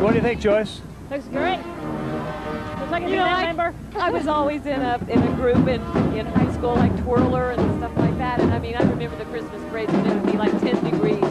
What do you think, Joyce? Looks great. Looks like a member. I was always in a group in high school, like twirler and stuff like that. And I mean, I remember the Christmas parades when it would be like 10 degrees.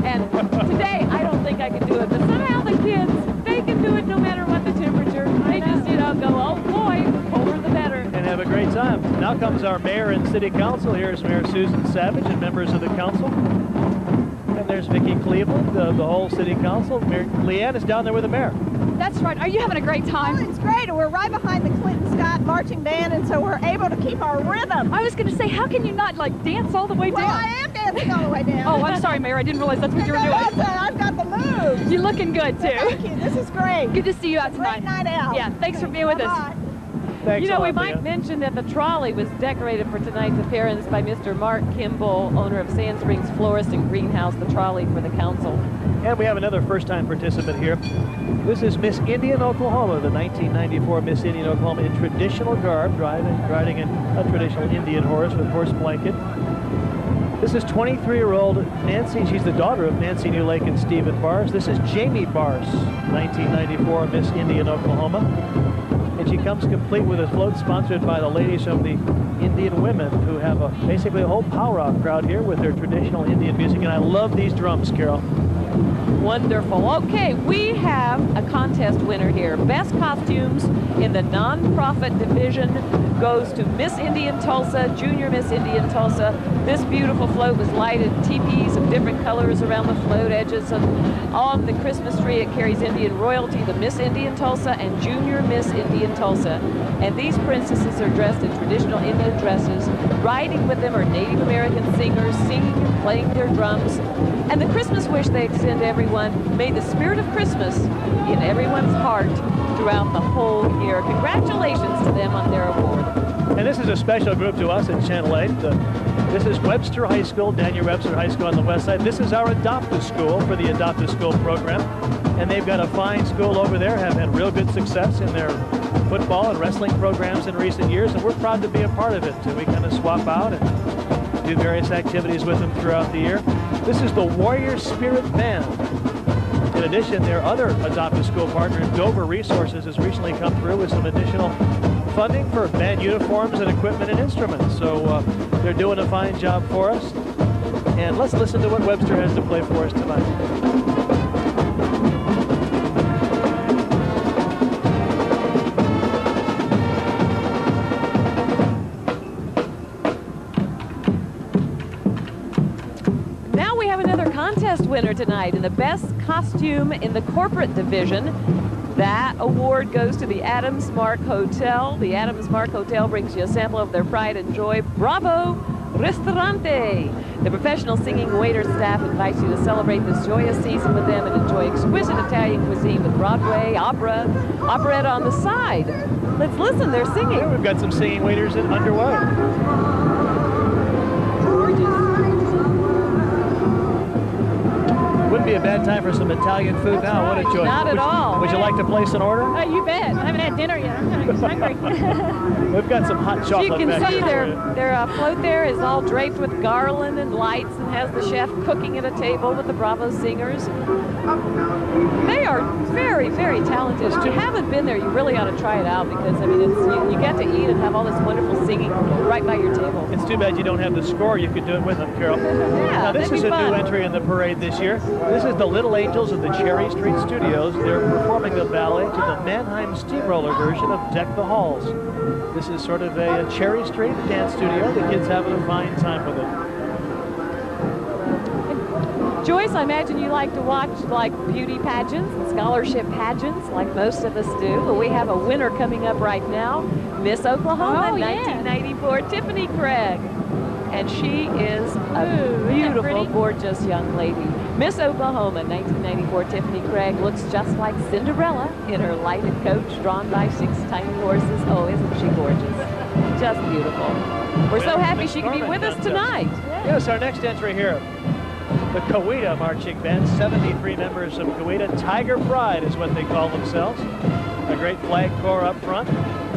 And today, I don't think I could do it. But somehow the kids, they can do it no matter what the temperature. They just, you know, go, oh boy, the colder the better. And have a great time. Now comes our mayor and city council. Here's Mayor Susan Savage and members of the council. And there's Vicki Cleveland, the whole city council. Mayor Leanne is down there with the mayor. That's right. Are you having a great time? Oh, it's great. We're right behind the Clinton Scott marching band, and so we're able to keep our rhythm. I was going to say, how can you not, like, dance all the way down? Well, I am dancing all the way down. Oh, I'm sorry, Mayor. I didn't realize that's what you were doing. I've got the moves. You're looking good, too. Thank you. This is great. Good to see you out tonight. Great night out. Yeah, thanks for being with us. Bye-bye. Thanks You know, a lot, we might Leanne. mention that the trolley was decorated for tonight's appearance by Mr. Mark Kimball, owner of Sand Springs Florist and Greenhouse, the trolley for the council. And we have another first-time participant here. This is Miss Indian, Oklahoma, the 1994 Miss Indian, Oklahoma, in traditional garb, riding a traditional Indian horse with horse blanket. This is 23-year-old Nancy. She's the daughter of Nancy Newlake and Stephen Bars. This is Jamie Bars, 1994 Miss Indian, Oklahoma. And she comes complete with a float sponsored by the ladies of the Indian Women, who have basically a whole power-off crowd here with their traditional Indian music. And I love these drums, Carol. Wonderful. Okay, we have a contest winner here. Best costumes in the nonprofit division goes to Miss Indian Tulsa, Junior Miss Indian Tulsa. This beautiful float was lighted teepees of different colors around the float edges, and on the Christmas tree it carries Indian royalty, the Miss Indian Tulsa and Junior Miss Indian Tulsa. And these princesses are dressed in traditional Indian dresses. Riding with them are Native American singers singing and playing their drums. And the Christmas wish they extend to everyone, may the spirit of Christmas be in everyone's heart throughout the whole year. Congratulations to them on their award. And this is a special group to us at Channel 8. This is Webster High School, Daniel Webster High School on the west side. This is our Adopt-A-School for the Adopt-A-School program. And they've got a fine school over there, have had real good success in their football and wrestling programs in recent years, and we're proud to be a part of it. So we kind of swap out and do various activities with them throughout the year. This is the Warrior Spirit Band. In addition, their other Adopt-A-School partner, Dover Resources, has recently come through with some additional funding for band uniforms and equipment and instruments. So they're doing a fine job for us. And let's listen to what Webster has to play for us tonight. Contest winner tonight in the best costume in the corporate division. That award goes to the Adams Mark Hotel. The Adams Mark Hotel brings you a sample of their pride and joy. Bravo Ristorante. The professional singing waiter staff invites you to celebrate this joyous season with them and enjoy exquisite Italian cuisine with Broadway, opera, operetta on the side. Let's listen, they're singing. Yeah, we've got some singing waiters underway. Wouldn't be a bad time for some Italian food now, would it, Joyce? Not at all. Would you like to place an order? You bet. I haven't had dinner yet. I'm kind of hungry. We've got some hot chocolate. You can back see here. their float there is all draped with garland and lights and has the chef cooking at a table with the Bravo singers. They are very, very talented. If you haven't been there, you really ought to try it out because, I mean, it's, you get to eat and have all this wonderful singing right by your table. It's too bad you don't have the score. You could do it with them, Carol. Yeah, now, this that'd is be a fun. new entry in the parade this year. This is the Little Angels of the Cherry Street Studios. They're performing the ballet to the Mannheim Steamroller version of Deck the Halls. This is sort of a Cherry Street dance studio. The kids having a fine time with it. Joyce, I imagine you like to watch like beauty pageants and scholarship pageants like most of us do, but we have a winner coming up right now, Miss Oklahoma, 1994, Tiffany Craig. And she is a beautiful, gorgeous young lady. Miss Oklahoma, 1994, Tiffany Craig looks just like Cinderella in her lighted coach drawn by 6 tiny horses. Oh, isn't she gorgeous? Just beautiful. We're so happy she can be with us tonight. Yes, our next entry here. The Coweta Marching Band, 73 members of Coweta. Tiger Pride is what they call themselves. A great flag corps up front.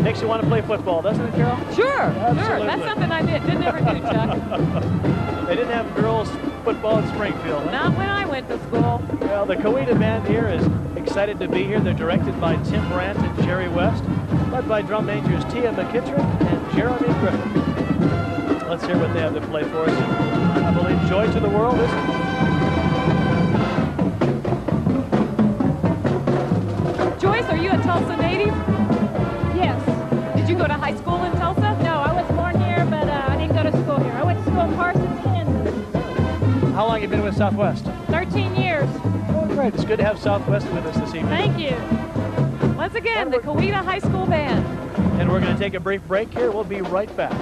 Makes you want to play football, doesn't it, Carol? Sure, Absolutely. sure. That's something I didn't ever do, Chuck. They didn't have girls football in Springfield. Huh? Not when I went to school. Well, the Coweta band here is excited to be here. They're directed by Tim Brandt and Jerry West, led by drum majors Tia McKittrick and Jeremy Griffin. Let's hear what they have to play for us. I believe Joy to the World is. Joyce, are you a Tulsa native? Yes. Did you go to high school in Tulsa? No, I was born here, but I didn't go to school here. I went to school in Parsons, Kansas. How long have you been with Southwest? 13 years. Oh, great. It's good to have Southwest with us this evening. Thank you. Once again, the Coweta High School Band. And we're going to take a brief break here. We'll be right back.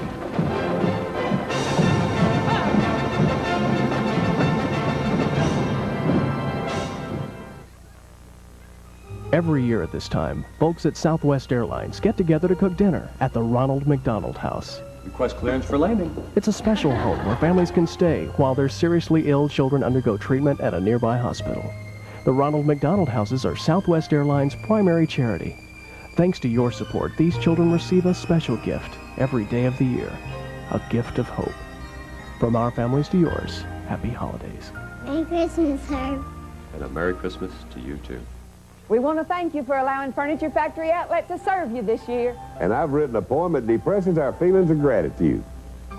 Every year at this time, folks at Southwest Airlines get together to cook dinner at the Ronald McDonald House. Request clearance for landing. It's a special home where families can stay while their seriously ill children undergo treatment at a nearby hospital. The Ronald McDonald Houses are Southwest Airlines' primary charity. Thanks to your support, these children receive a special gift every day of the year, a gift of hope. From our families to yours, happy holidays. Merry Christmas, Herb. And a Merry Christmas to you, too. We want to thank you for allowing Furniture Factory Outlet to serve you this year. And I've written a poem that depresses our feelings of gratitude.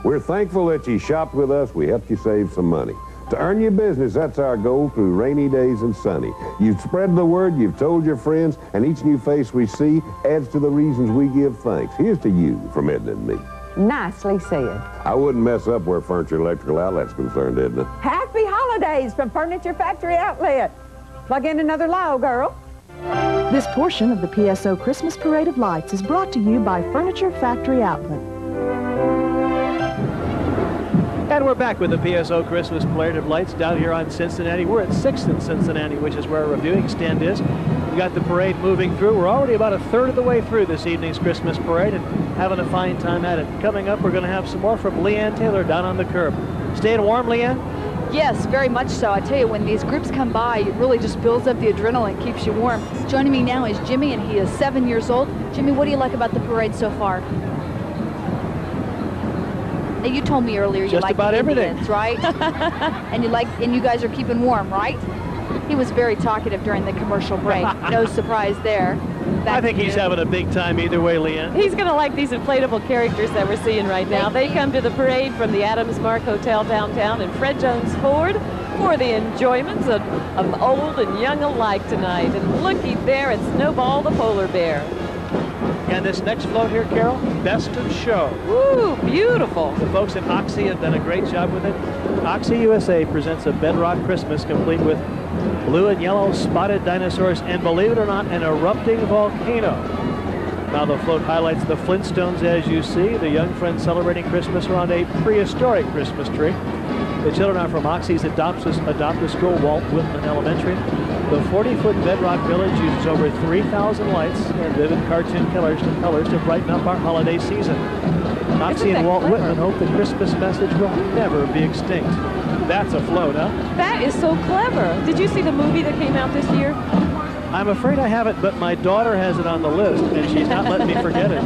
We're thankful that you shopped with us. We helped you save some money. To earn your business, that's our goal through rainy days and sunny. You've spread the word, you've told your friends, and each new face we see adds to the reasons we give thanks. Here's to you from Edna and me. Nicely said. I wouldn't mess up where Furniture Electrical Outlet's concerned, Edna. Happy holidays from Furniture Factory Outlet. Plug in another low, girl. This portion of the PSO Christmas Parade of Lights is brought to you by Furniture Factory Outlet. And we're back with the PSO Christmas Parade of Lights down here on Cincinnati. We're at 6th and Cincinnati, which is where our reviewing stand is. We've got the parade moving through. We're already about a third of the way through this evening's Christmas parade and having a fine time at it. Coming up, we're going to have some more from Leanne Taylor down on the curb. Staying warm, Leanne? Yes, very much so. I tell you, when these groups come by, it really just builds up the adrenaline, keeps you warm. Joining me now is Jimmy, and he is 7 years old. Jimmy, what do you like about the parade so far? Now, you told me earlier you Just like about the everything, Indians, right? and you guys are keeping warm, right? He was very talkative during the commercial break. No surprise there. I think he's having a big time either way, Leanne. He's going to like these inflatable characters that we're seeing right now. They come to the parade from the Adams Mark Hotel downtown in Fred Jones Ford for the enjoyments of old and young alike tonight. And looky there at Snowball the polar bear. And this next float here, Carol, Best of Show. Woo, beautiful. The folks at Oxy have done a great job with it. Oxy USA presents a Bedrock Christmas complete with blue and yellow spotted dinosaurs and, believe it or not, an erupting volcano. Now the float highlights the Flintstones as you see, the young friends celebrating Christmas around a prehistoric Christmas tree. The children are from Oxy's Adopt-A-School, Walt Whitman Elementary. The 40-foot Bedrock Village uses over 3,000 lights and vivid cartoon colors to brighten up our holiday season. Oxy and Walt Whitman hope the Christmas message will never be extinct. That's a float, huh? That is so clever. Did you see the movie that came out this year? I'm afraid I haven't, but my daughter has it on the list, and she's not letting me forget it.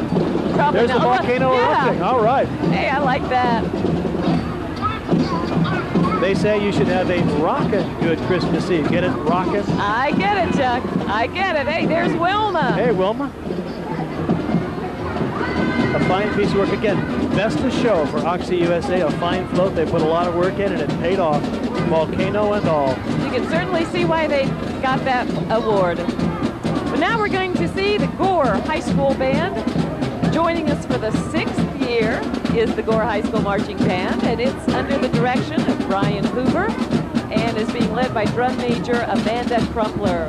Probably There's not. the volcano erupting. All right. Hey, I like that. They say you should have a rockin' good Christmas Eve. Get it? Rockin'? I get it, Chuck. I get it. Hey, there's Wilma. Hey, Wilma. A fine piece of work again. Best of Show for Oxy USA. A fine float. They put a lot of work in, and it paid off. Volcano and all. You can certainly see why they got that award. But now we're going to see the Gore High School Band. Joining us for the 6th year is the Gore High School Marching Band, and it's under the direction of Brian Hoover and is being led by drum major Amanda Crumpler.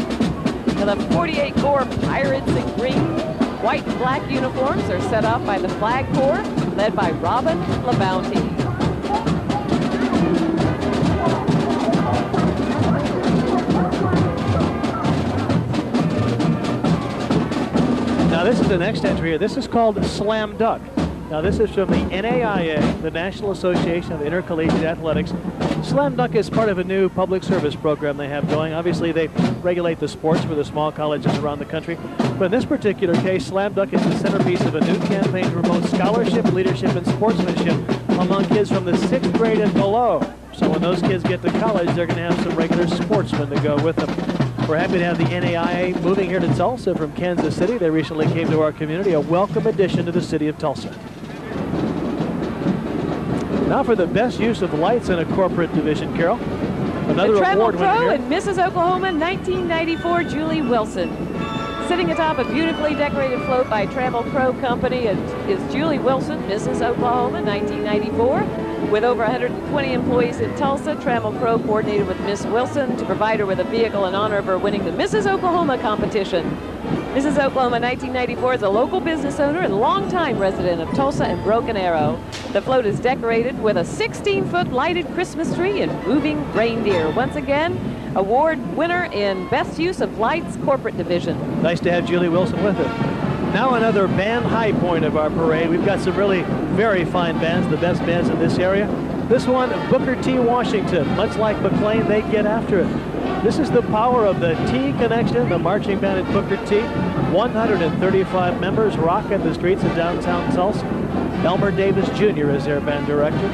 Now the 48 Gore Pirates in green, white and black uniforms are set off by the Flag Corps, led by Robin LaBounty. Now this is the next entry here. This is called Slam Dunk. Now this is from the NAIA, the National Association of Intercollegiate Athletics. Slam Dunk is part of a new public service program they have going. Obviously they regulate the sports for the small colleges around the country. But in this particular case, Slam Dunk is the centerpiece of a new campaign to promote scholarship, leadership, and sportsmanship among kids from the 6th grade and below. So when those kids get to college, they're going to have some regular sportsmen to go with them. We're happy to have the NAIA moving here to Tulsa from Kansas City. They recently came to our community, a welcome addition to the city of Tulsa. Now for the best use of lights in a corporate division, Carol. Another the Trammell award winner Pro here. in Mrs. Oklahoma, 1994, Julie Wilson. Sitting atop a beautifully decorated float by Trammell Pro Company is Julie Wilson, Mrs. Oklahoma, 1994. With over 120 employees in Tulsa, Trammell Pro coordinated with Miss Wilson to provide her with a vehicle in honor of her winning the Mrs. Oklahoma competition. Mrs. Oklahoma, 1994, is a local business owner and longtime resident of Tulsa and Broken Arrow. The float is decorated with a 16-foot lighted Christmas tree and moving reindeer. Once again, award winner in Best Use of Lights Corporate Division. Nice to have Julie Wilson with us. Now another band high point of our parade. We've got some really very fine bands, the best bands in this area. This one, Booker T. Washington. Much like McLean, they get after it. This is the power of the T Connection, the marching band at Booker T. 135 members rocking the streets of downtown Tulsa. Elmer Davis Jr. is their band director.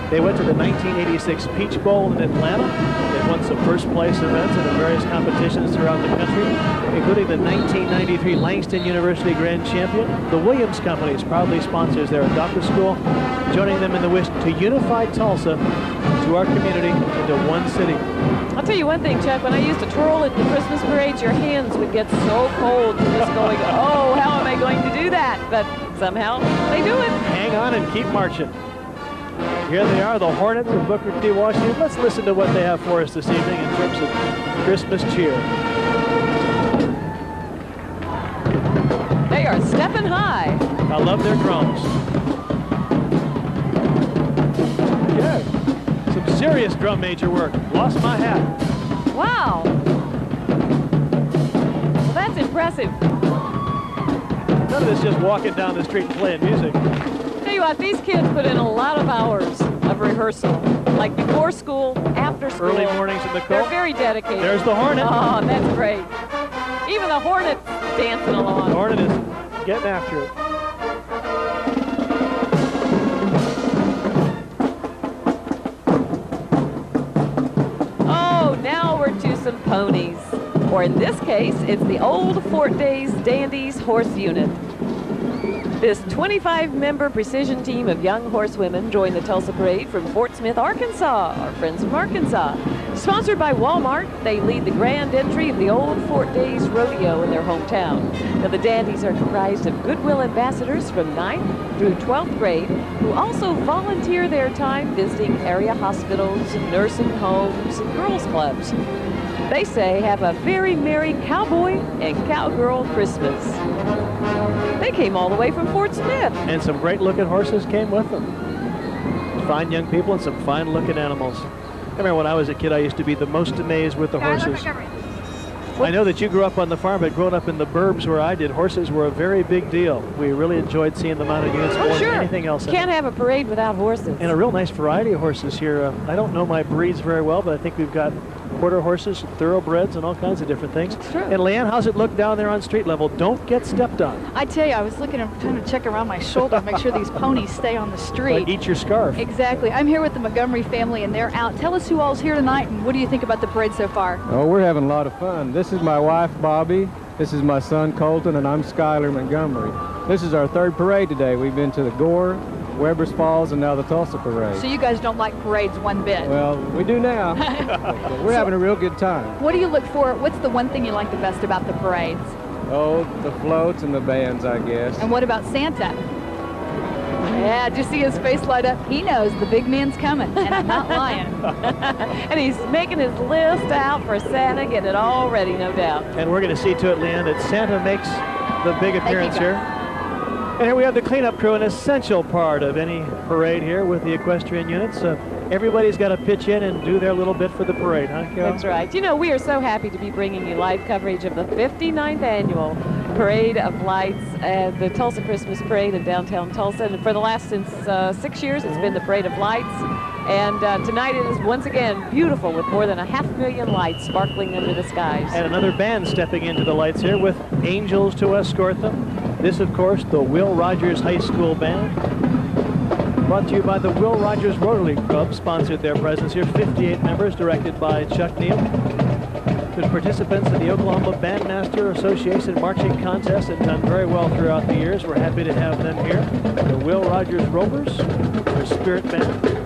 They went to the 1986 Peach Bowl in Atlanta. They won some first place events in various competitions throughout the country, including the 1993 Langston University Grand Champion. The Williams Company proudly sponsors their adoptive school, joining them in the wish to unify Tulsa to our community into one city. I'll tell you one thing, Chuck, when I used to twirl at the Christmas parades, your hands would get so cold just going, oh, how am I going to do that? But somehow they do it. Hang on and keep marching. Here they are, the Hornets of Booker T. Washington. Let's listen to what they have for us this evening in terms of Christmas cheer. They are stepping high. I love their drums. Yeah, some serious drum major work. Lost my hat. Wow. Well, that's impressive. None of this just walking down the street and playing music. Tell you what, these kids put in a lot of hours of rehearsal, like before school, after school. Early mornings in the cold. They're very dedicated. There's the Hornet. Oh, that's great. Even the Hornet's dancing along. The Hornet is getting after it. Oh, now we're to some ponies. Or in this case, it's the Old Fort Days Dandies Horse Unit. This 25-member precision team of young horsewomen joined the Tulsa Parade from Fort Smith, Arkansas, our friends from Arkansas. Sponsored by Walmart, they lead the grand entry of the Old Fort Days Rodeo in their hometown. Now, the Dandies are comprised of Goodwill ambassadors from 9th through 12th grade who also volunteer their time visiting area hospitals, nursing homes, and girls' clubs. They say have a very merry cowboy and cowgirl Christmas. They came all the way from Fort Smith. And some great-looking horses came with them. Fine young people and some fine-looking animals. I remember when I was a kid, I used to be the most amazed with the horses. I know that you grew up on the farm, but growing up in the burbs where I did, horses were a very big deal. We really enjoyed seeing them out of units more than anything else. Can't have a parade without horses. And a real nice variety of horses here. I don't know my breeds very well, but I think we've got quarter horses, thoroughbreds, and all kinds of different things. It's true. And Leanne, how's it look down there on street level? Don't get stepped on. I tell you, I was looking and trying to check around my shoulder, make sure these ponies stay on the street. Like eat your scarf. Exactly. I'm here with the Montgomery family, and they're out. Tell us who all's here tonight, and what do you think about the parade so far? Oh, we're having a lot of fun. This is my wife, Bobby. This is my son, Colton, and I'm Skylar Montgomery. This is our third parade today. We've been to the Gore, Weber's Falls, and now the Tulsa Parade. So you guys don't like parades one bit? Well, we do now. We're having a real good time. What do you look for? What's the one thing you like the best about the parades? Oh, the floats and the bands, I guess. And what about Santa? Yeah, did you see his face light up? He knows the big man's coming, and I'm not lying. And he's making his list out for Santa, getting it all ready, no doubt. And we're going to see to it, Leanne, that Santa makes the big appearance here. And here we have the cleanup crew, an essential part of any parade here with the equestrian units. Everybody's got to pitch in and do their little bit for the parade, huh, Carol? That's right. You know, we are so happy to be bringing you live coverage of the 59th annual Parade of Lights at the Tulsa Christmas Parade in downtown Tulsa. And for the last 6 years, it's been the Parade of Lights. And tonight it is once again beautiful with more than 500,000 lights sparkling under the skies. And another band stepping into the lights here with angels to escort them. This, of course, the Will Rogers High School Band. Brought to you by the Will Rogers Rotary Club, sponsored their presence here. 58 members, directed by Chuck Neal. Good participants in the Oklahoma Bandmaster Association marching contest and done very well throughout the years. We're happy to have them here. The Will Rogers Rovers, their spirit band.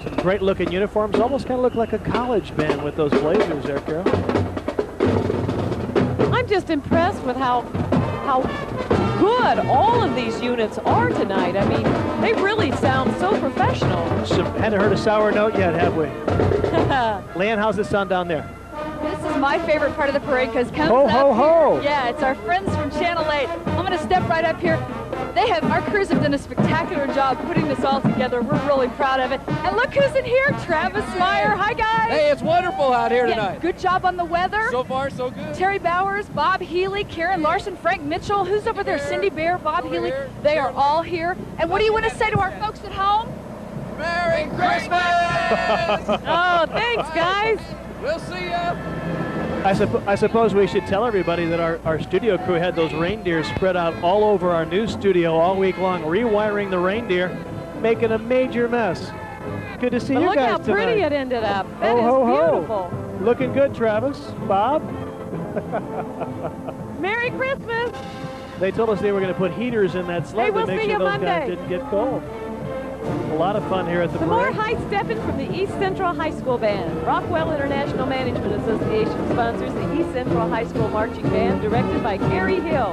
Some great looking uniforms, almost kind of look like a college band with those blazers there, Carol. I'm just impressed with how good all of these units are tonight. I mean, they really sound so professional. Hadn't heard a sour note yet, have we? Leanne, how's it sound down there? This is my favorite part of the parade because comes Ho, up ho, ho. here. Yeah, it's our friends from Channel 8. I'm going to step right up here. Our crews have done a spectacular job putting this all together. We're really proud of it. And look who's in here, Travis Meyer. Hi, guys. Hey, it's wonderful out here tonight. Good job on the weather. So far, so good. Terry Bowers, Bob Healy, Karen Larson, Frank Mitchell. Who's over there? Cindy Bear, Bob Healy. They are all here. And what do you want to say to our folks at home? Merry Christmas! Oh, thanks, guys. We'll see ya. I suppose we should tell everybody that our studio crew had those reindeers spread out all over our new studio all week long, rewiring the reindeer, making a major mess. Good to see you Look guys how tonight. pretty it ended up. That is Ho, ho, ho. beautiful. Looking good, Travis. Bob? Merry Christmas. They told us they were going to put heaters in that sled Hey, we'll to make see sure you those Monday. guys didn't get cold. A lot of fun here at the Some more parade. high stepping from the East Central High School Band. Rockwell International Management Association sponsors the East Central High School Marching Band, directed by Gary Hill.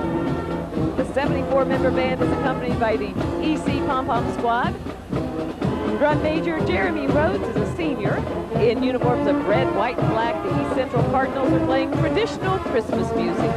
The 74-member band is accompanied by the EC Pom Pom Squad. Drum Major Jeremy Rhodes is a senior. In uniforms of red, white, and black, the East Central Cardinals are playing traditional Christmas music.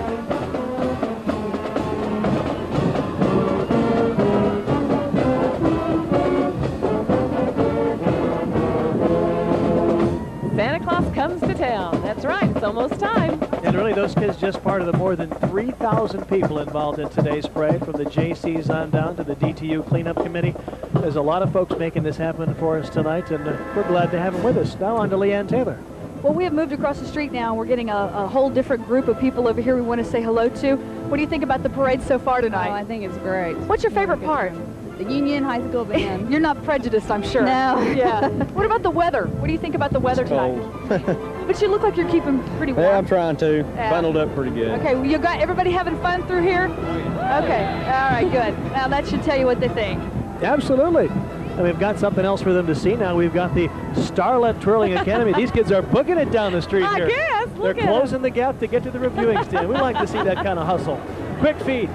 Santa Claus comes to town. That's right, it's almost time. And really, those kids just part of the more than 3,000 people involved in today's parade, from the JCs on down to the DTU Cleanup Committee. There's a lot of folks making this happen for us tonight, and we're glad to have them with us. Now on to Leanne Taylor. Well, we have moved across the street now. We're getting a whole different group of people over here we want to say hello to. What do you think about the parade so far tonight? Oh, I think it's great. What's your favorite part? The Union High School Band. You're not prejudiced, I'm sure. No. Yeah. What about the weather? What do you think about the weather tonight? But you look like you're keeping pretty warm. Yeah, I'm trying to. Yeah. Bundled up pretty good. Okay, well, you got everybody having fun through here? Okay, all right, good. Now that should tell you what they think. Absolutely. And we've got something else for them to see now. We've got the Starlet Twirling Academy. These kids are booking it down the street here. I guess. They're closing the gap to get to the reviewing stand. We like to see that kind of hustle. Quick feed.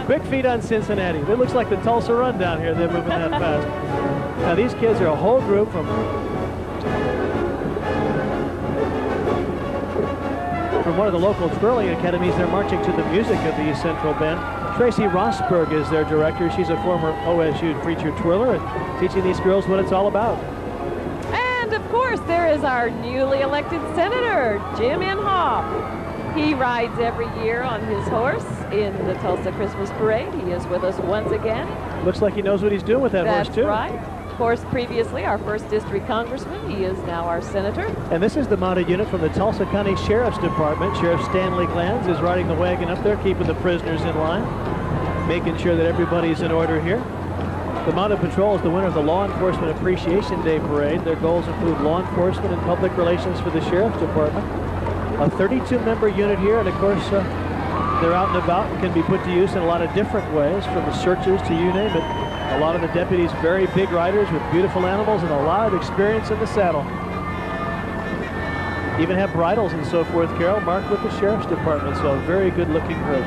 Quick feed on Cincinnati. It looks like the Tulsa Run down here. They're moving that fast. Now these kids are a whole group from one of the local twirling academies. They're marching to the music of the East Central Band. Tracy Rosberg is their director. She's a former OSU preacher twirler and teaching these girls what it's all about. And of course, there is our newly elected senator, Jim Inhofe. He rides every year on his horse in the Tulsa Christmas Parade. He is with us once again. Looks like he knows what he's doing with that horse, too. That's right. Of course, previously our 1st District Congressman. He is now our senator. And this is the mounted unit from the Tulsa County Sheriff's Department. Sheriff Stanley Glanz is riding the wagon up there, keeping the prisoners in line, making sure that everybody's in order here. The Mounted Patrol is the winner of the Law Enforcement Appreciation Day Parade. Their goals include law enforcement and public relations for the Sheriff's Department. A 32-member unit here, and of course, they're out and about and can be put to use in a lot of different ways, from the searches to you name it. A lot of the deputies, very big riders with beautiful animals and a lot of experience in the saddle. Even have bridles and so forth, Carol, marked with the Sheriff's Department, so a very good-looking group.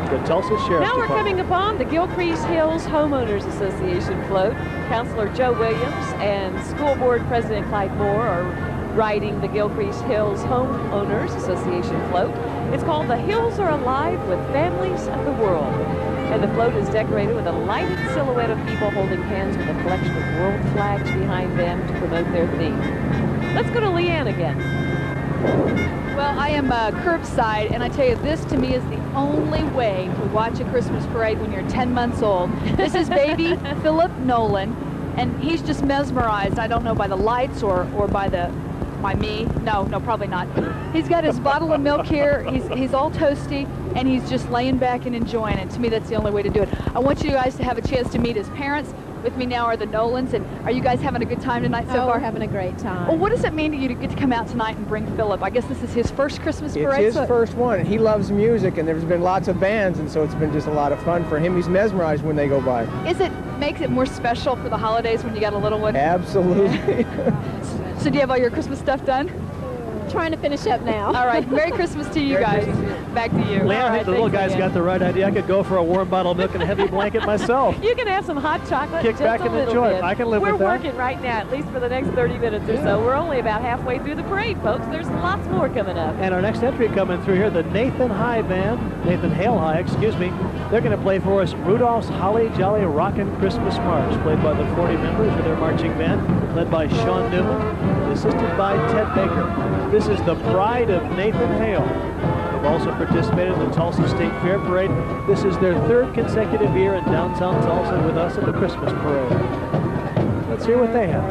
The Tulsa Sheriff's Department. Now we're coming upon the Gilcrease Hills Homeowners Association float. Councilor Joe Williams and School Board President Clyde Moore are riding the Gilcrease Hills Homeowners Association float. It's called The Hills Are Alive with Families of the World. And the float is decorated with a lighted silhouette of people holding hands with a collection of world flags behind them to promote their theme. Let's go to Leanne again. Well, I am curbside, and I tell you, this to me is the only way to watch a Christmas parade when you're 10 months old. This is baby Philip Nolan, and he's just mesmerized. I don't know, by the lights or by the Why, me? No, probably not. He's got his bottle of milk here. He's all toasty, and he's just laying back and enjoying it. To me, that's the only way to do it. I want you guys to have a chance to meet his parents. With me now are the Nolans, and are you guys having a good time tonight so far? We're having a great time. Well, what does it mean to you to get to come out tonight and bring Philip? I guess this is his first Christmas parade. It's his first one. He loves music, and there's been lots of bands, and so it's been just a lot of fun for him. He's mesmerized when they go by. Makes it more special for the holidays when you got a little one? Absolutely. So do you have all your Christmas stuff done? Trying to finish up now. All right. Merry Christmas to you guys. Back to you. Leanne, I think the little guy's got the right idea. I could go for a warm bottle of milk and a heavy blanket myself. You can have some hot chocolate. Kick back and enjoy it. I can live with that. We're working right now, at least for the next 30 minutes or so. We're only about halfway through the parade, folks. There's lots more coming up. And our next entry coming through here, the Nathan Hale High, excuse me. They're going to play for us Rudolph's Holly Jolly Rockin' Christmas March, played by the 40 members of their marching band, led by Sean Newman, assisted by Ted Baker. This is the Bride of Nathan Hale, who've also participated in the Tulsa State Fair Parade. This is their third consecutive year in downtown Tulsa with us at the Christmas Parade. Let's hear what they have.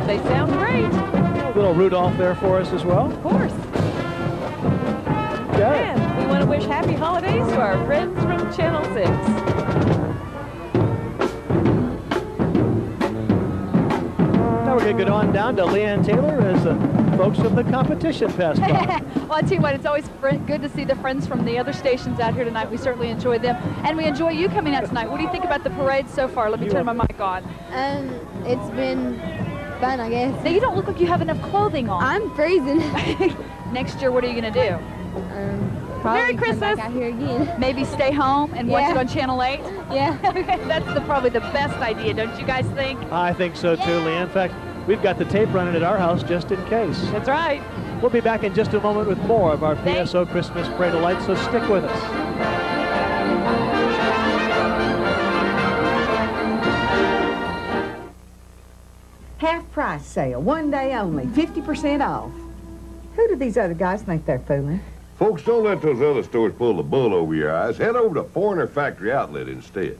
They sound great. A little Rudolph there for us as well. Of course. And we want to wish happy holidays to our friends from Channel 6. Now we're going to go on down to Leanne Taylor as the folks from the competition pass by. Well, I tell you what, it's always good to see the friends from the other stations out here tonight. We certainly enjoy them. And we enjoy you coming out tonight. What do you think about the parade so far? Let me turn my mic on. It's been fun, I guess. Now, you don't look like you have enough clothing on. I'm freezing. Next year, what are you going to do? Merry Christmas. Out here again. Maybe stay home and watch it on Channel 8? Yeah. That's probably the best idea, don't you guys think? I think so too, Leanne. In fact, we've got the tape running at our house just in case. That's right. We'll be back in just a moment with more of our PSO Christmas Parade of Lights, so stick with us. Half price sale, one day only, 50% off. Who do these other guys think they're fooling? Folks, don't let those other stores pull the bull over your eyes. Head over to Foreigner Factory Outlet instead.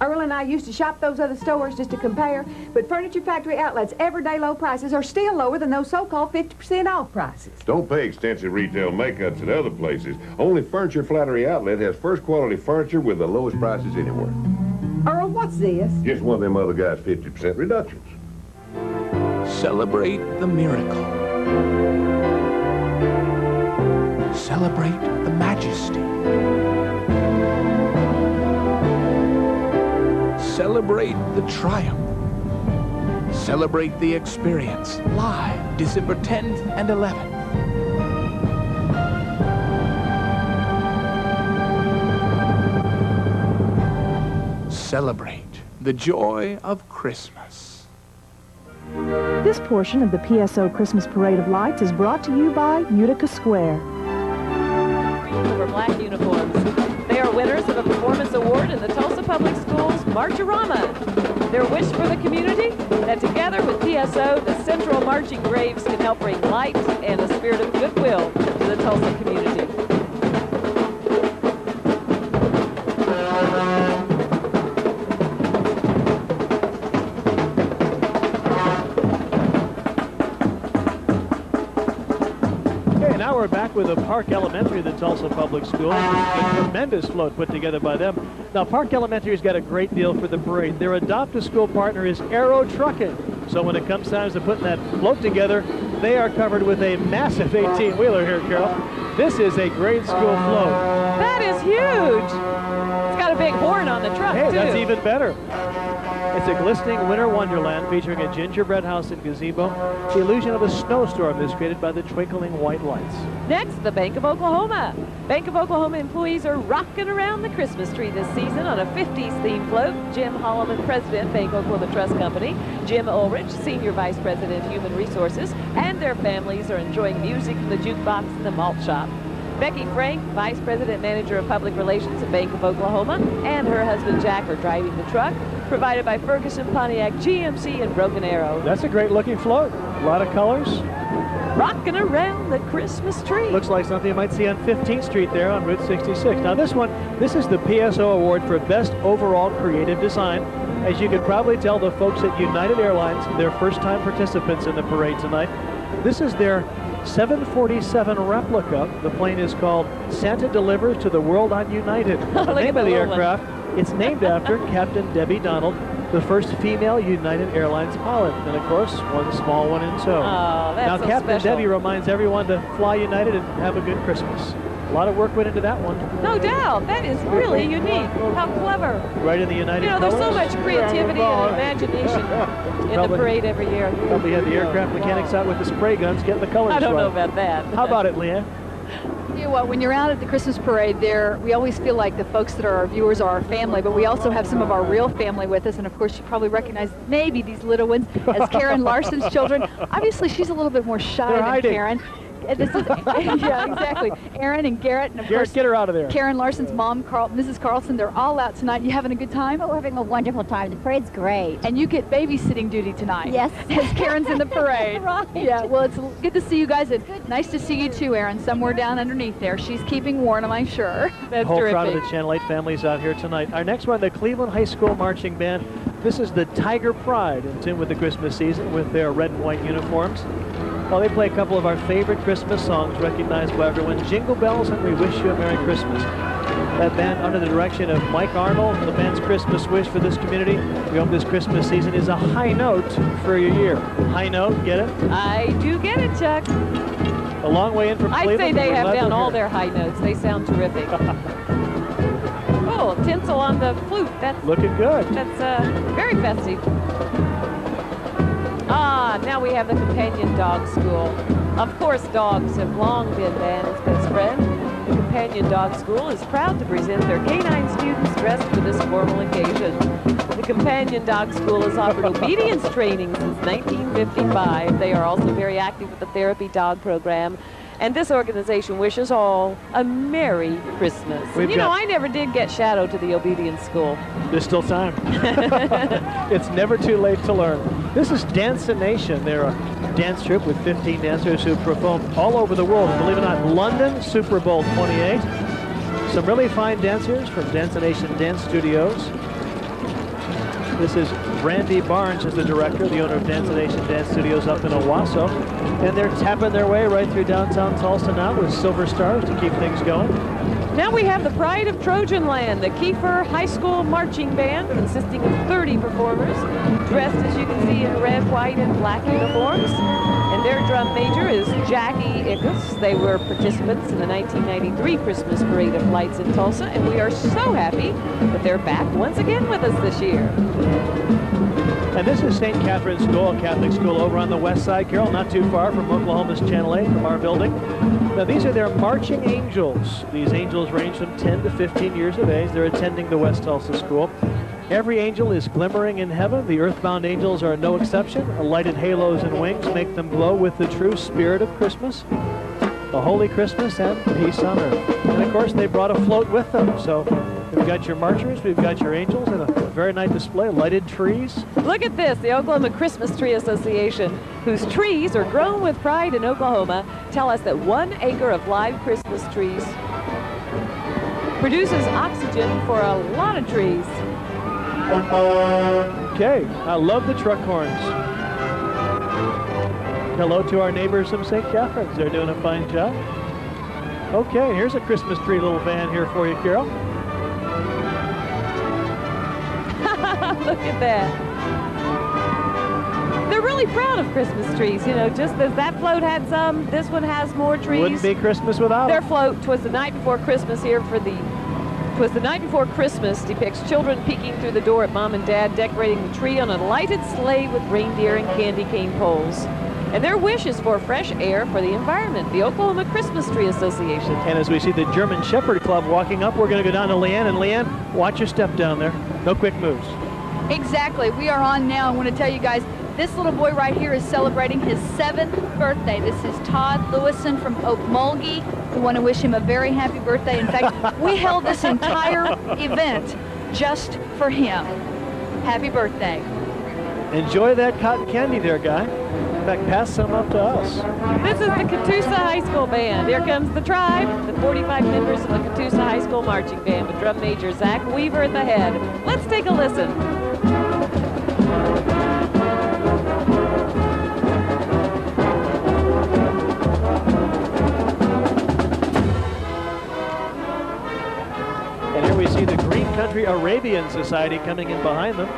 Earl and I used to shop those other stores just to compare, but Furniture Factory Outlet's everyday low prices are still lower than those so-called 50% off prices. Don't pay extensive retail makeups at other places. Only Furniture Factory Outlet has first-quality furniture with the lowest prices anywhere. Earl, what's this? Just one of them other guys' 50% reductions. Celebrate the miracle. Celebrate the majesty. Celebrate the triumph. Celebrate the experience live December 10th and 11th. Celebrate the joy of Christmas. This portion of the PSO Christmas Parade of Lights is brought to you by Utica Square. Over black uniforms. They are winners of a performance award in the Tulsa Public Schools March-a-Rama. Their wish for the community, that together with PSO, the Central Marching Braves can help bring light and a spirit of goodwill to the Tulsa community. We're back with a Park Elementary, the Tulsa Public Schools. A tremendous float put together by them. Now, Park Elementary's got a great deal for the parade. Their adopt-a-school partner is Aero Trucking. So when it comes time to putting that float together, they are covered with a massive 18-wheeler here, Carol. This is a grade school float. That is huge. It's got a big horn on the truck, hey, too. That's even better. It's a glistening winter wonderland featuring a gingerbread house and gazebo. The illusion of a snowstorm is created by the twinkling white lights. Next, the Bank of Oklahoma. Bank of Oklahoma employees are rocking around the Christmas tree this season on a 50s-themed float. Jim Holloman, President, Bank Oklahoma Trust Company, Jim Ulrich, Senior Vice President, Human Resources, and their families are enjoying music from the jukebox and the malt shop. Becky Frank, Vice President Manager of Public Relations at Bank of Oklahoma, and her husband Jack are driving the truck. provided by Ferguson, Pontiac, GMC, and Broken Arrow. That's a great looking float. A lot of colors. Rocking around the Christmas tree. Looks like something you might see on 15th Street there on Route 66. Now this is the PSO Award for Best Overall Creative Design. As you could probably tell, the folks at United Airlines, they're first-time participants in the parade tonight. This is their 747 replica. The plane is called Santa Delivers to the World on United. The name of the aircraft, it's named after Captain Debbie Donald, the first female United Airlines pilot, and of course, one small one in tow. Oh, that's now, so Captain special. Debbie reminds everyone to fly United and have a good Christmas. A lot of work went into that one. No doubt. That is really unique. How clever. Right in the United You know, there's so colors. much creativity and imagination in the parade every year. Probably had the aircraft mechanics out with the spray guns getting the colors I don't know right. about that. How about it, Leanne? You know what, when you're out at the Christmas parade there, we always feel like the folks that are our viewers are our family, but we also have some of our real family with us, and of course you probably recognize maybe these little ones as Karen Larson's children. Obviously she's a little bit more shy They're than hiding. Karen. This is, yeah, exactly. Aaron and Garrett, and of Garrett, course, get her out of there. Karen Larson's mom, Mrs. Carlson, they're all out tonight. You having a good time? Oh, we're having a wonderful time. The parade's great. And you get babysitting duty tonight. Yes. As Karen's in the parade. Right. Yeah, well, it's good to see you guys. It's nice to see you too, Aaron, somewhere down underneath there. She's keeping warm, I'm sure. That's Whole terrific. crowd of the Channel 8 families out here tonight. Our next one, the Cleveland High School Marching Band. This is the Tiger Pride, in tune with the Christmas season with their red and white uniforms. Well, they play a couple of our favorite Christmas songs recognized by everyone. Jingle Bells and We Wish You a Merry Christmas. That band under the direction of Mike Arnold, the band's Christmas wish for this community. We hope this Christmas season is a high note for your year. High note, get it? I do get it, Chuck. A long way in from I'd Cleveland. say they We're have glad down they're all here. their high notes. They sound terrific. Oh, tinsel on the flute. That's looking good. That's very festive. Ah, now we have the Companion Dog School. Of course, dogs have long been Van's best friend. The Companion Dog School is proud to present their canine students dressed for this formal occasion. The Companion Dog School has offered obedience training since 1955. They are also very active with the therapy dog program. And this organization wishes all a Merry Christmas. You know, I never did get shadowed to the obedience school. There's still time. It's never too late to learn. This is Dance-A-Nation. They're a dance troupe with 15 dancers who perform all over the world. And believe it or not, London, Super Bowl 28. Some really fine dancers from Dance-A-Nation Dance Studios. This is Randy Barnes is the director, the owner of Dance-A-Nation Dance Studios up in Owasso. And they're tapping their way right through downtown Tulsa now with silver stars to keep things going. Now we have the pride of Trojan Land, the Kiefer High School Marching Band, consisting of 30 performers, dressed, as you can see, in red, white, and black uniforms. And their drum major is Jackie Ickes. They were participants in the 1993 Christmas Parade of Lights in Tulsa, and we are so happy that they're back once again with us this year. And this is St. Catherine's School, a Catholic school over on the west side, Carol, not too far from Oklahoma's Channel 8, from our building. Now, these are their marching angels. These angels range from 10 to 15 years of age. They're attending the West Tulsa School. Every angel is glimmering in heaven. The earthbound angels are no exception. Lighted halos and wings make them glow with the true spirit of Christmas, a holy Christmas and peace on earth. And, of course, they brought a float with them. So we've got your marchers, we've got your angels, and a very nice display, lighted trees. Look at this, the Oklahoma Christmas Tree Association, whose trees are grown with pride in Oklahoma, tell us that 1 acre of live Christmas trees produces oxygen for a lot of trees. Okay, I love the truck horns. Hello to our neighbors from St. Catherine's. They're doing a fine job. Okay, here's a Christmas tree little van here for you, Carol. Look at that. They're really proud of Christmas trees, you know, just as that float had some, this one has more trees. Wouldn't be Christmas without Their them. float, 'Twas the Night Before Christmas here for the, 'Twas the Night Before Christmas depicts children peeking through the door at Mom and Dad decorating the tree on a lighted sleigh with reindeer and candy cane poles. And their wish is for fresh air for the environment, the Oklahoma Christmas Tree Association. And as we see the German Shepherd Club walking up, we're going to go down to Leanne. And Leanne, watch your step down there. No quick moves. Exactly. We are on now. I want to tell you guys, this little boy right here is celebrating his 7th birthday. This is Todd Lewison from Okmulgee. We want to wish him a very happy birthday. In fact, we held this entire event just for him. happy birthday. Enjoy that cotton candy there, guy. In fact, pass some up to us. This is the KTUL High School Band. Here comes the tribe, the 45 members of the KTUL High School Marching Band with drum major Zach Weaver at the head. Let's take a listen. And here we see the Green Country Arabian Society coming in behind them.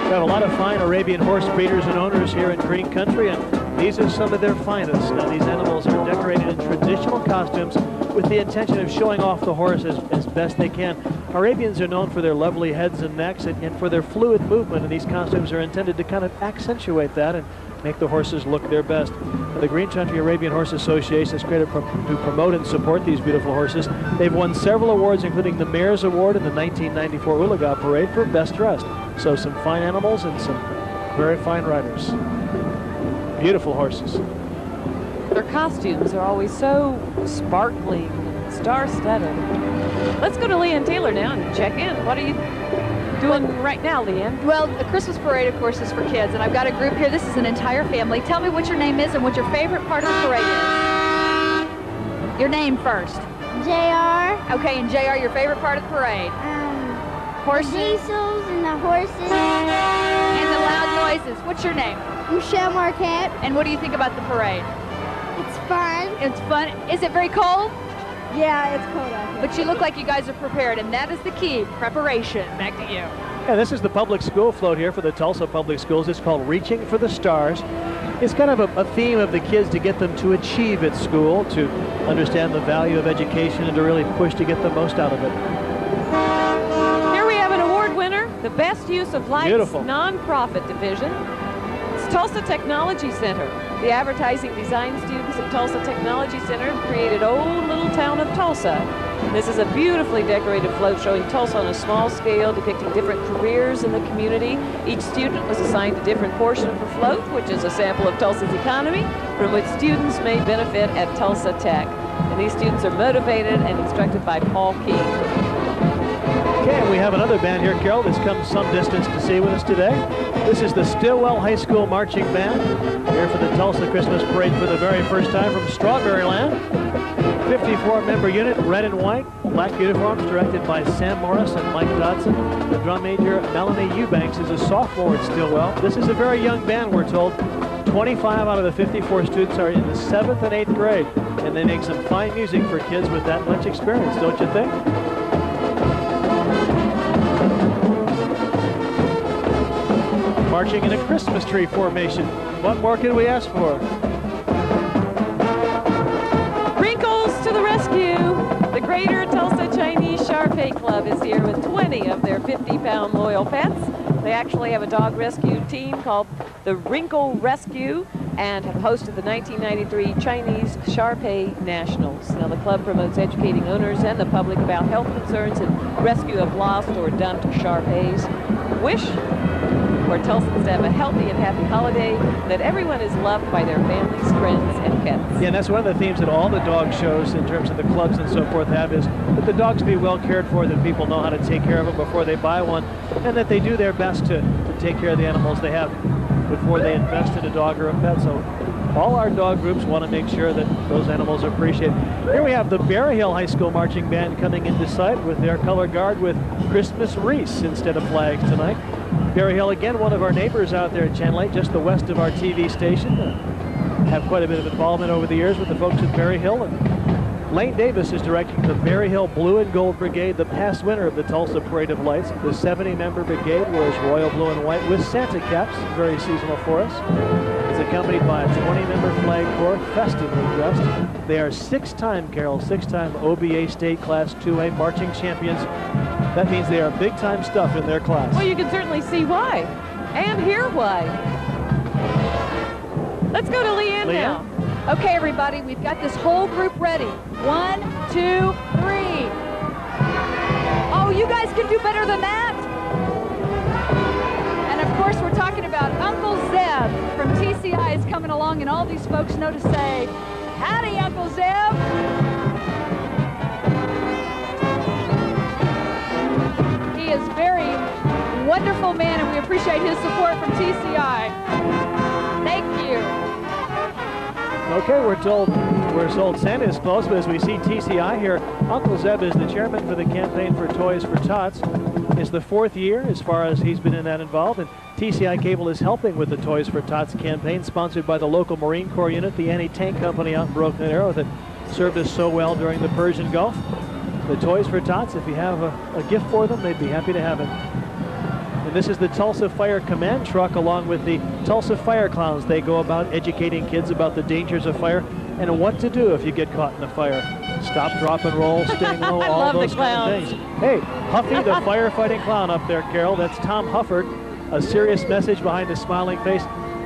We have a lot of fine Arabian horse breeders and owners here in Green Country, and these are some of their finest. Now, these animals are decorated in traditional costumes with the intention of showing off the horse as best they can. Arabians are known for their lovely heads and necks and for their fluid movement, and these costumes are intended to kind of accentuate that and make the horses look their best. The Green Country Arabian Horse Association is created to promote and support these beautiful horses. They've won several awards, including the Mayor's Award in the 1994 Ulaga Parade for Best Dressed. So some fine animals and some very fine riders. Beautiful horses. Their costumes are always so sparkling, star-studded. Let's go to Leanne Taylor now and check in. What are you doing right now, Leanne? Well, the Christmas parade, of course, is for kids, and I've got a group here. This is an entire family. Tell me what your name is and what your favorite part of the parade is. Your name first. JR. Okay, and JR, your favorite part of the parade? Horses. The diesels and the horses. And the loud noises. What's your name? Michelle Marquette. And what do you think about the parade? It's fun. It's fun. Is it very cold? Yeah, it's cold out here. But you look like you guys are prepared, and that is the key, preparation. Back to you. Yeah, this is the public school float here for the Tulsa Public Schools. It's called Reaching for the Stars. It's kind of a theme of the kids to get them to achieve at school, to understand the value of education, and to really push to get the most out of it. Here we have an award winner, the Best Use of Lights Beautiful. Nonprofit Division. It's Tulsa Technology Center. The advertising design students at Tulsa Technology Center have created Old Little Town of Tulsa. This is a beautifully decorated float showing Tulsa on a small scale, depicting different careers in the community. Each student was assigned a different portion of the float, which is a sample of Tulsa's economy, from which students may benefit at Tulsa Tech. And these students are motivated and instructed by Paul King. Okay, and we have another band here, Carol, that's come some distance to see with us today. This is the Stillwell High School Marching Band, here for the Tulsa Christmas Parade for the very first time from Strawberry Land. 54-member unit, red and white, black uniforms, directed by Sam Morris and Mike Dodson. The drum major, Melanie Eubanks, is a sophomore at Stillwell. This is a very young band, we're told. 25 out of the 54 students are in the 7th and 8th grade, and they make some fine music for kids with that much experience, don't you think? Marching in a Christmas tree formation. What more can we ask for? Wrinkles to the rescue. The Greater Tulsa Chinese Shar-Pei Club is here with 20 of their 50-pound loyal pets. They actually have a dog rescue team called the Wrinkle Rescue and have hosted the 1993 Chinese Shar-Pei Nationals. Now, the club promotes educating owners and the public about health concerns and rescue of lost or dumped Shar-Peis. Wish for Tulsans to have a healthy and happy holiday, and that everyone is loved by their families, friends, and pets. Yeah, and that's one of the themes that all the dog shows in terms of the clubs and so forth have, is that the dogs be well cared for, that people know how to take care of them before they buy one, and that they do their best to take care of the animals they have before they invest in a dog or a pet. So all our dog groups want to make sure that those animals are appreciated. Here we have the Berry Hill High School Marching Band coming into sight with their color guard with Christmas wreaths instead of flags tonight. Berry Hill, again, one of our neighbors out there at Channel 8, just the west of our TV station. Have quite a bit of involvement over the years with the folks at Berry Hill. And Lane Davis is directing the Berry Hill Blue and Gold Brigade, the past winner of the Tulsa Parade of Lights. The 70-member brigade wears royal blue and white with Santa caps, very seasonal for us. It's accompanied by a 20-member flag corps, festively dressed. They are six-time OBA State Class 2A marching champions. That means they are big-time stuff in their class. Well, you can certainly see why, and hear why. Let's go to Leanne now. Okay, everybody, we've got this whole group ready. 1, 2, 3. Oh, you guys can do better than that. And of course, we're talking about Uncle Zeb from TCI is coming along, and all these folks know to say, howdy, Uncle Zeb. He is very wonderful man, and we appreciate his support from TCI. Thank you. Okay, we're told Santa is close, but as we see TCI here, Uncle Zeb is the chairman for the campaign for Toys for Tots. It's the 4th year as far as he's been in that involved, and TCI Cable is helping with the Toys for Tots campaign, sponsored by the local Marine Corps unit, the anti-tank company out in Broken Arrow that served us so well during the Persian Gulf. The Toys for Tots, if you have a gift for them, they'd be happy to have it. And this is the Tulsa Fire Command truck along with the Tulsa Fire Clowns. They go about educating kids about the dangers of fire and what to do if you get caught in a fire. Stop, drop, and roll, staying low, all those kind of things. Hey, Huffy the firefighting clown up there, Carol. That's Tom Hufford. A serious message behind his smiling face.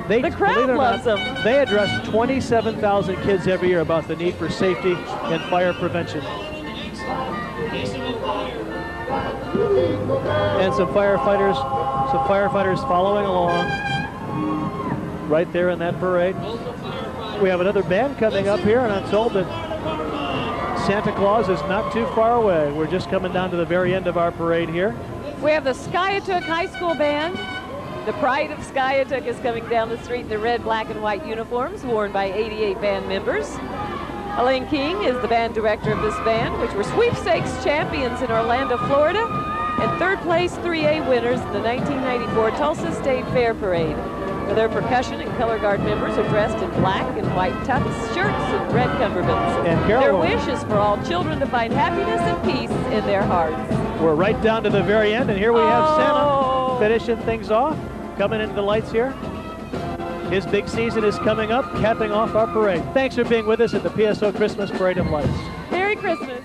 The crowd loves them. They address 27,000 kids every year about the need for safety and fire prevention. And some firefighters following along right there in that parade. We have another band coming up here, and I'm told that Santa Claus is not too far away. We're just coming down to the very end of our parade here. We have the Skiatook High School Band. The pride of Skiatook is coming down the street in the red, black, and white uniforms worn by 88 band members. Elaine King is the band director of this band, which were sweepstakes champions in Orlando, Florida, and third place 3A winners in the 1994 Tulsa State Fair Parade. Their percussion and color guard members are dressed in black and white tux, shirts, and red cummerbunds. And Carol, their wish is for all children to find happiness and peace in their hearts. We're right down to the very end, and here we have Santa finishing things off, coming into the lights here. His big season is coming up, capping off our parade. Thanks for being with us at the PSO Christmas Parade of Lights. Merry Christmas.